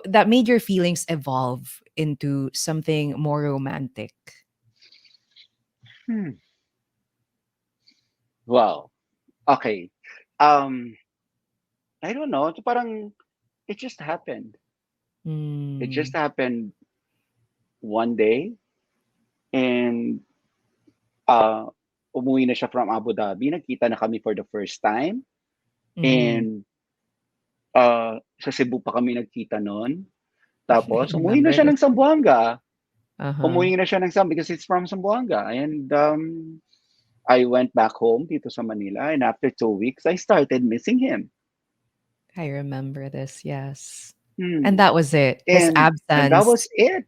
that made your feelings evolve into something more romantic? hmm, wow. Okay. Um, I don't know. So parang it just happened. It just Mm. happened one day, and uh umuwi na siya from Abu Dhabi. Nagkita na kami for the first time. Mhm. And sa Cebu pa kami nagkita noon. I Tapos umuwi na remember siya this. ng Zamboanga. Uh-huh. Umuwi na siya ng Sam because it's from Zamboanga. And I went back home dito sa Manila. And after 2 weeks, I started missing him. I remember this, yes. And Hmm. that was it. His And that was absence it.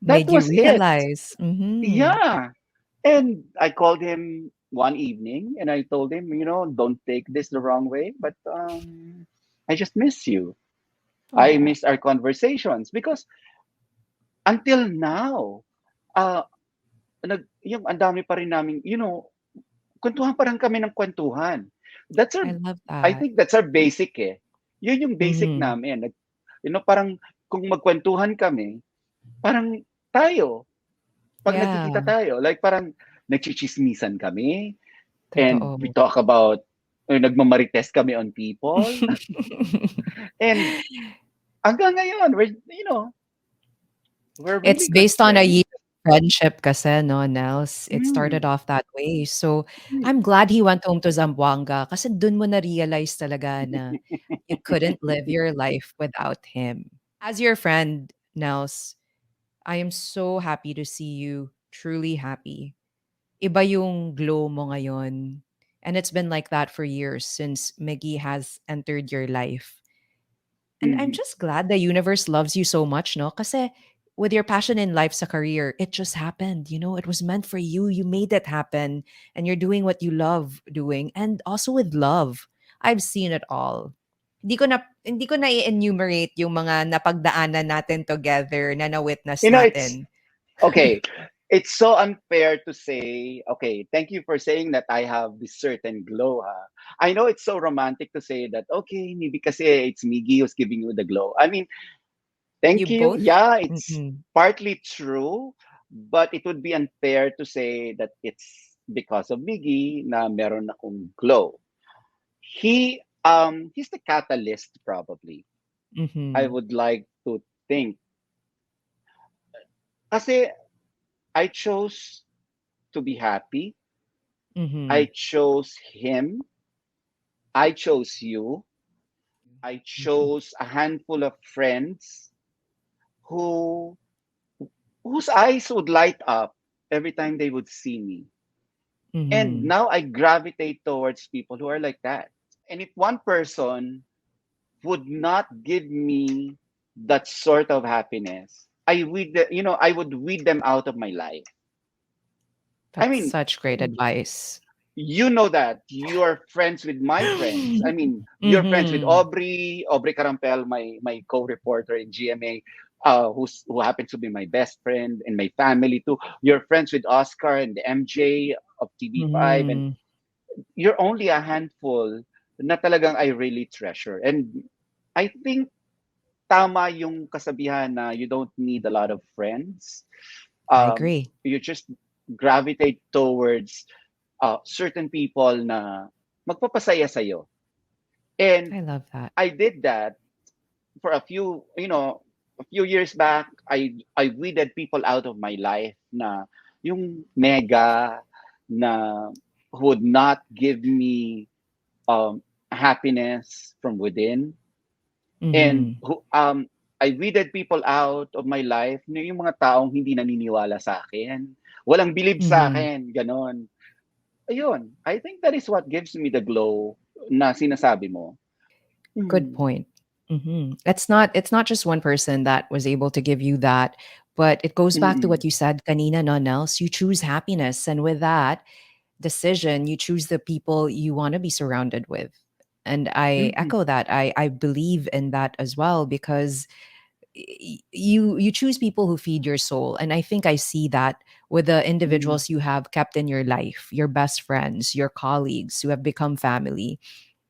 That made you was it. realize. Mhm. Yeah. And I called him one evening and I told him, don't take this the wrong way, but I just miss you. I Oh, miss our conversations because until now, uh, yung ang dami pa rin namin, kwentuhan pa rin kami ng kwentuhan. That's our, I love I that. think that's our basic eh. Yun yung basic Mhm. namin. Parang kung magkwentuhan kami, parang tayo, pag nagkikita Yeah, tayo, like parang nagchichismisan kami and we totoo. talk about nagmamarites kami on people. And hanggang ngayon, we're It's really good based on a friends. year of friendship kasi, no, Nels? It started Mm. off that way. So, Mm. I'm glad he went home to Zamboanga kasi dun mo na-realize talaga na you couldn't live your life without him. As your friend, Nels, I am so happy to see you truly happy. Iba yung glow mo ngayon. And it's been like that for years since Miggy has entered your life. And I'm Mhm. just glad the universe loves you so much, no? Kasi with your passion in life's a career, it just happened. You know, it was meant for you. You made it happen. And you're doing what you love doing. And also with love. I've seen it all. Hindi ko na i-enumerate yung mga napagdaanan natin together na na-witness It's natin. okay. It's so unfair to say, okay, thank you for saying that I have this certain glow. Ha? I know it's so romantic to say that, okay, maybe kasi it's Miggy who's giving you the glow. I mean, You thank you. both? Yeah, it's Mm-mm. partly true, but it would be unfair to say that it's because of Miggy na meron akong glow. He's the catalyst probably. I Mm-hmm. would like to think. Kasi I chose to be happy. Mm-hmm. I chose him. I chose you. I chose a handful of friends who whose eyes would light up every time they would see me. And Mm-hmm. now I gravitate towards people who are like that. And if one person would not give me that sort of happiness, I would weed them out of my life. I That's mean, such great advice. you know that you're friends with my friends. I mean, you're friends with Mm-hmm. Aubrey Carampel, my co-reporter in GMA, who happens to be my best friend and my family too. You're friends with Oscar and the MJ of TV5, and Mm-hmm. you're only a handful na talagang I really treasure. And I think tama yung kasabihan na you don't need a lot of friends. I Um, agree. you just gravitate towards certain people na magpapasaya sa'yo. And I love that. I did that for a few years back. I weeded people out of my life na yung mega na would not give me happiness from within. And Mhm. I weeded people out of my life na yung mga taong hindi naniniwala sa akin. Walang believe sa Mhm. akin, ganon. Ayun, I think that is what gives me the glow na sinasabi mo. Good Mm. point. Mhm. It's not just one person that was able to give you that, but it goes back to Mm. what you said kanina, no, Nels. You choose happiness, and with that decision, you choose the people you want to be surrounded with. And I Mm. echo that. I believe in that as well because you choose people who feed your soul, and I think I see that with the Mm. individuals you have kept in your life, your best friends, your colleagues who have become family.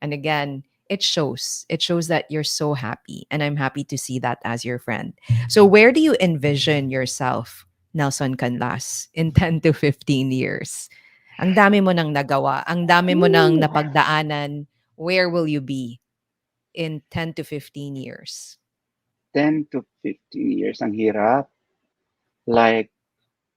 And again, it shows that you're so happy, and I'm happy to see that as your friend. So where do you envision yourself, Nelson Canlas, in 10 to 15 years? Ang dami mo nang nagawa, ang dami mo nang Ooh, napagdaanan. Where will you be in 10 to 15 years? 10 to 15 years, ang hirap. Like,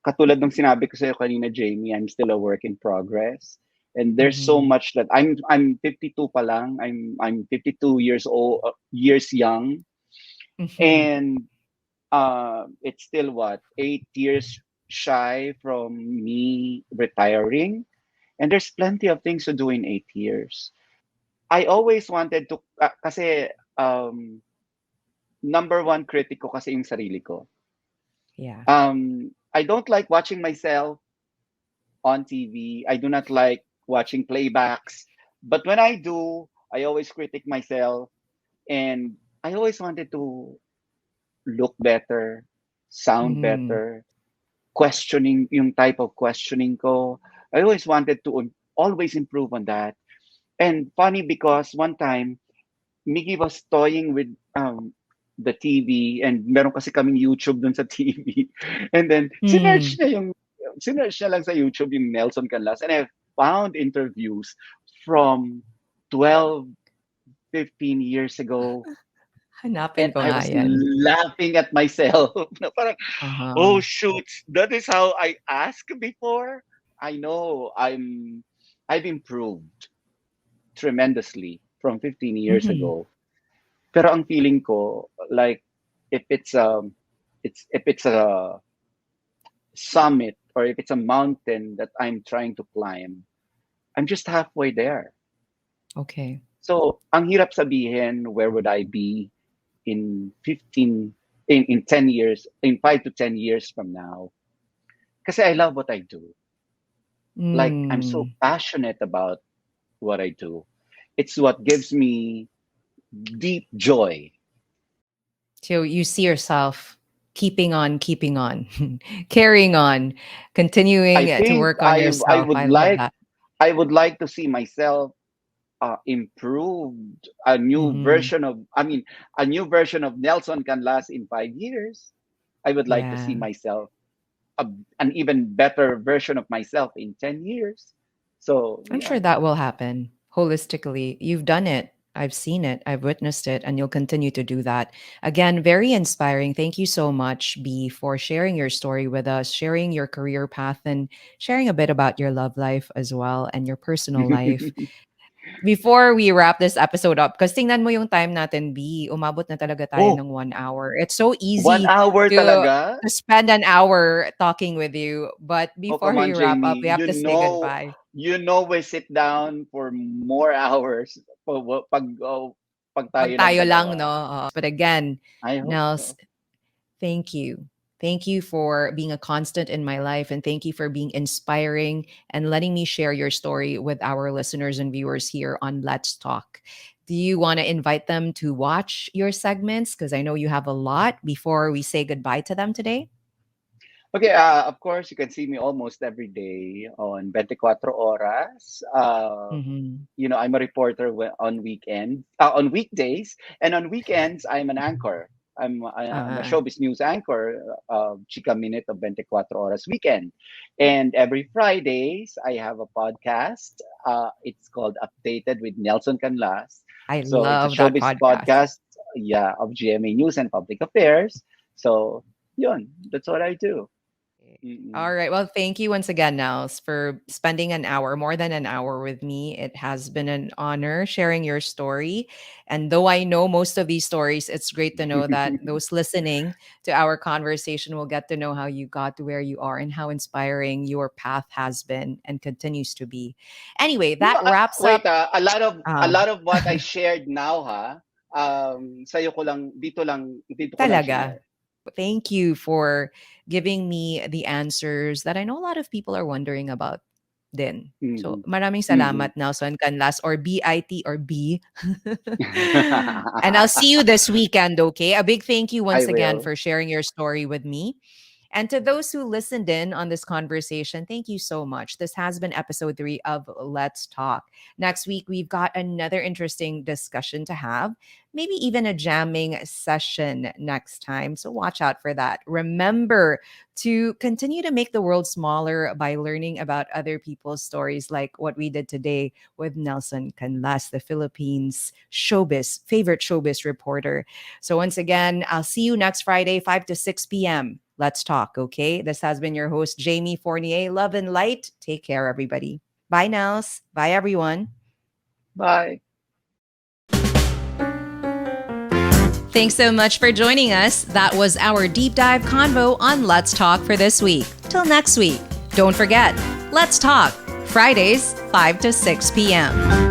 katulad ng sinabi ko sa'yo kanina, Jamie, I'm still a work in progress. And there's so Mhm. much that I'm 52 pa lang. I'm 52 years old, years young, Mhm. and it's still what 8 years shy from me retiring. And there's plenty of things to do in 8 years. I always wanted to, kasi number one critic ko kasi yung sarili ko. Yeah. I don't like watching myself on TV. I do not like watching playbacks. But when I do, I always critic myself, and I always wanted to look better, sound Mhm. better, questioning yung type of questioning ko. I always wanted to always improve on that. And funny because one time, Mickey was toying with the TV, and meron kasi kaming YouTube dun sa TV. And then Mm. sinearch niya lang sa YouTube yung Nelson Canlas, and I found interviews from 12, 15 years ago, Hanapin and ko I nga was yan. laughing at myself. Na parang, Uh-huh. oh shoot, that is how I asked before. I know I've improved tremendously from 15 years Mhm. ago. Pero ang feeling ko, like, if it's a summit or if it's a mountain that I'm trying to climb, I'm just halfway there. Okay. So, ang hirap sabihin, where would I be in 15, in 10 years, in 5 to 10 years from now? Kasi I love what I do. Like, I'm so Mm. passionate about what I do. It's what gives me deep joy. So you see yourself keeping on, carrying on, continuing I to think work on yourself. I love that. I would like to see myself improved, a new Mhm. version of, I mean, a new version of Nelson Canlas in 5 years. I would like to see Yeah. myself, a, an even better version of myself in 10 years. So, I'm sure yeah. that will happen holistically. You've done it. I've seen it. I've witnessed it, and you'll continue to do that. Again, very inspiring. Thank you so much, B, for sharing your story with us, sharing your career path, and sharing a bit about your love life as well and your personal life. Before we wrap this episode up, because tingnan mo yung time natin, B, umabot na talaga tayo Oh, ng 1 hour. It's so one easy hour to talaga? to spend an hour talking with you, but Oh, before come we on, wrap up, Jamie. we have to say goodbye. You know we sit down for more hours pag Pag tayo lang tayo lang, dalawa. no? Oo. But again, I hope Nels, so. thank you. Thank you for being a constant in my life, and thank you for being inspiring and letting me share your story with our listeners and viewers here on Let's Talk. Do you want to invite them to watch your segments? Because I know you have a lot before we say goodbye to them today. Okay, of course, you can see me almost every day on 24 Oras. Mm-hmm. I'm a reporter on on weekdays, and on weekends, I'm an anchor. I'm a Uh, showbiz news anchor, Chica Minute of 24 Oras weekend. And every Fridays, I have a podcast. It's called Updated with Nelson Canlas. I So it's a love that showbiz podcast. podcast, yeah, of GMA News and Public Affairs. So, yun, that's what I do. Mm-mm. All right. Well, thank you once again, Nels, for spending an hour, more than an hour with me. It has been an honor sharing your story. And though I know most of these stories, it's great to know that those listening to our conversation will get to know how you got to where you are and how inspiring your path has been and continues to be. Anyway, No, that wraps wait, up. a Um, lot of what I shared now, sa'yo ko lang, dito ko lang Talaga. share. Thank you for giving me the answers that I know a lot of people are wondering about din. So, Mm. maraming Mm. salamat, Nelson Canlas, or BIT or B. And I'll see you this weekend, okay? A big thank you I once again will. for sharing your story with me. And to those who listened in on this conversation, thank you so much. This has been episode 3 of Let's Talk. Next week, we've got another interesting discussion to have, maybe even a jamming session next time. So watch out for that. Remember to continue to make the world smaller by learning about other people's stories, like what we did today with Nelson Canlas, the Philippines favorite showbiz reporter. So once again, I'll see you next Friday, 5 to 6 p.m. Let's talk, okay? This has been your host, Jamie Fournier. Love and light. Take care, everybody. Bye, Nels. Bye, everyone. Bye. Thanks so much for joining us. That was our deep dive convo on Let's Talk for this week. Till next week, don't forget, Let's Talk, Fridays, 5 to 6 p.m.